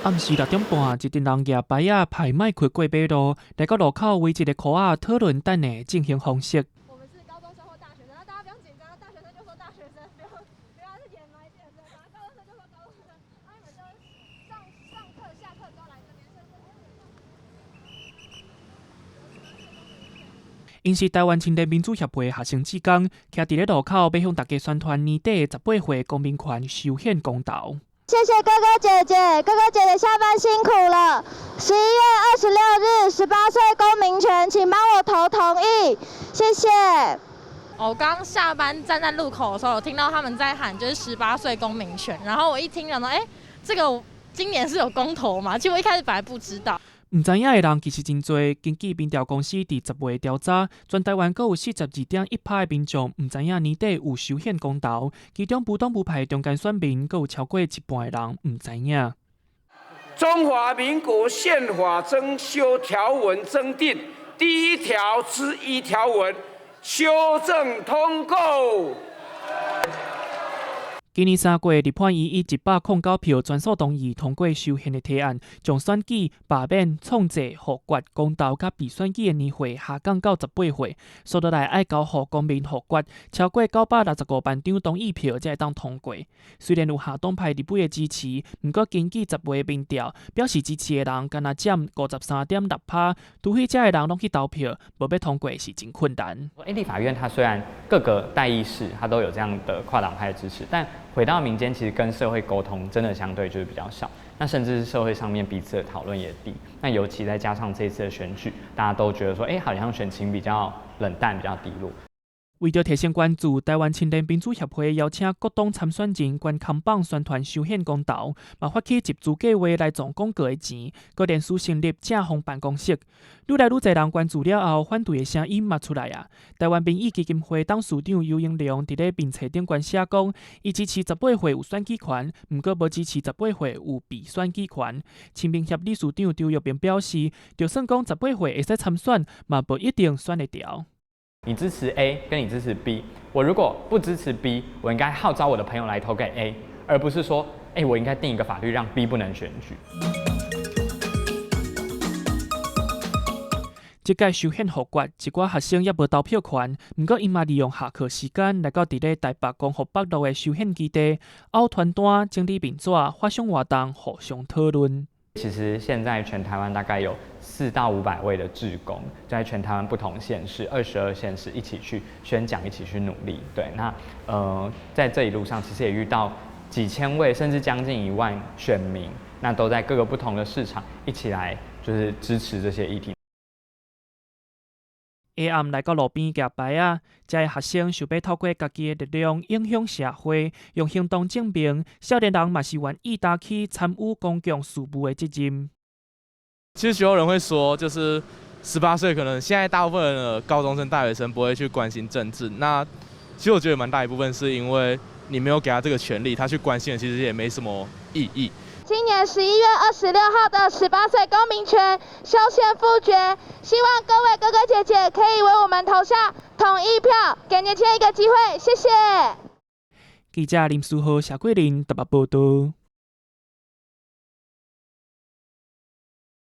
暗时6点半，一群人举牌仔排麦开过马路，来到路口围一个箍仔讨论等的进行方式。我们是高中生或大学生，那大家不用紧张，大学生就说大学生，不要是掩埋点的，然后高中生就说高中生，那你们就上课下课都来这边。因是台湾青年民主协会学生志工，徛伫咧路口，要向大家宣传年底的18岁公民权修宪公投。谢谢哥哥姐姐，哥哥姐姐下班辛苦了。11月26日，18岁公民权，请帮我投同意，谢谢。我刚下班站在路口的时候，有听到他们在喊就是18岁公民权，然后我一听，想说，这个今年是有公投嘛？其实我一开始本来不知道。唔知影的人其实真多。根据民调公司伫10月调查，全台湾阁有42.1%的民众唔知影年底有修宪公投，其中不党不派中间选民阁有超过一半的人唔知影。中华民国宪法增修条文增订第1条之1条文修正通过。今年3月，立法院以109票全数同意通过修宪的提案，将选举罢免、创制、复决、公投甲被选举的年岁下降到18岁，所得来爱交予公民复决，超过965万张同意票才会当通过。虽然有下党派立委的支持，不过根据10月民调，表示支持的人敢若占53.6%，除非这的人拢去投票，无要通过是真困难。立法院它虽然各个代议士它都有这样的跨党派的支持，但回到民间，其实跟社会沟通真的相对就是比较少，那甚至是社会上面彼此的讨论也低。那尤其再加上这次的选举，大家都觉得说，好像选情比较冷淡，比较低落。为着提升关注，台湾青年民主协会邀请各党参选人捐扛棒宣传修宪公投，嘛发起集资计划来赚广告的钱，搁连续成立正风办公室。愈来愈侪人关注了后，反对的声音嘛出来啊！台湾民意基金会董事长游盈良伫咧面册顶悬写讲，伊支持18岁有选举权，毋过无支持18岁有被选举权。青民协理事长周玉平表示，就算讲18岁会使参选，嘛无一定选得着。你支持 A 跟你支持 B， 我如果不支持 B， 我应该号召我的朋友来投给 A， 而不是说，我应该定一个法律让 B 不能选举。这届修宪复决，一寡学生也无投票权，不过因嘛利用下课时间来到伫咧台北光复北路的修宪基地，凹传单、整理名纸、发上活动，互相讨论。其实现在全台湾大概有400到500位的志工，在全台湾不同县市、22县市一起去宣讲，一起去努力。对，那在这一路上，其实也遇到几千位甚至将近1万选民，那都在各个不同的市场一起来就是支持这些议题。下暗来到路边举牌仔，这些学生想要透过家己的力量影响社会，用行动证明少年人嘛是愿意担起参与公共事务的责任。其实许多人会说，就是18岁，可能现在大部分的高中生、大学生不会去关心政治。那其实我觉得蛮大一部分是因为你没有给他这个权利，他去关心的其实也没什么意义。今年11月26号的18岁公民权修宪复决，希望各位哥哥姐姐可以为我们投下同意票，给年轻人一个机会，谢谢。记者林书豪、谢桂林台北报道。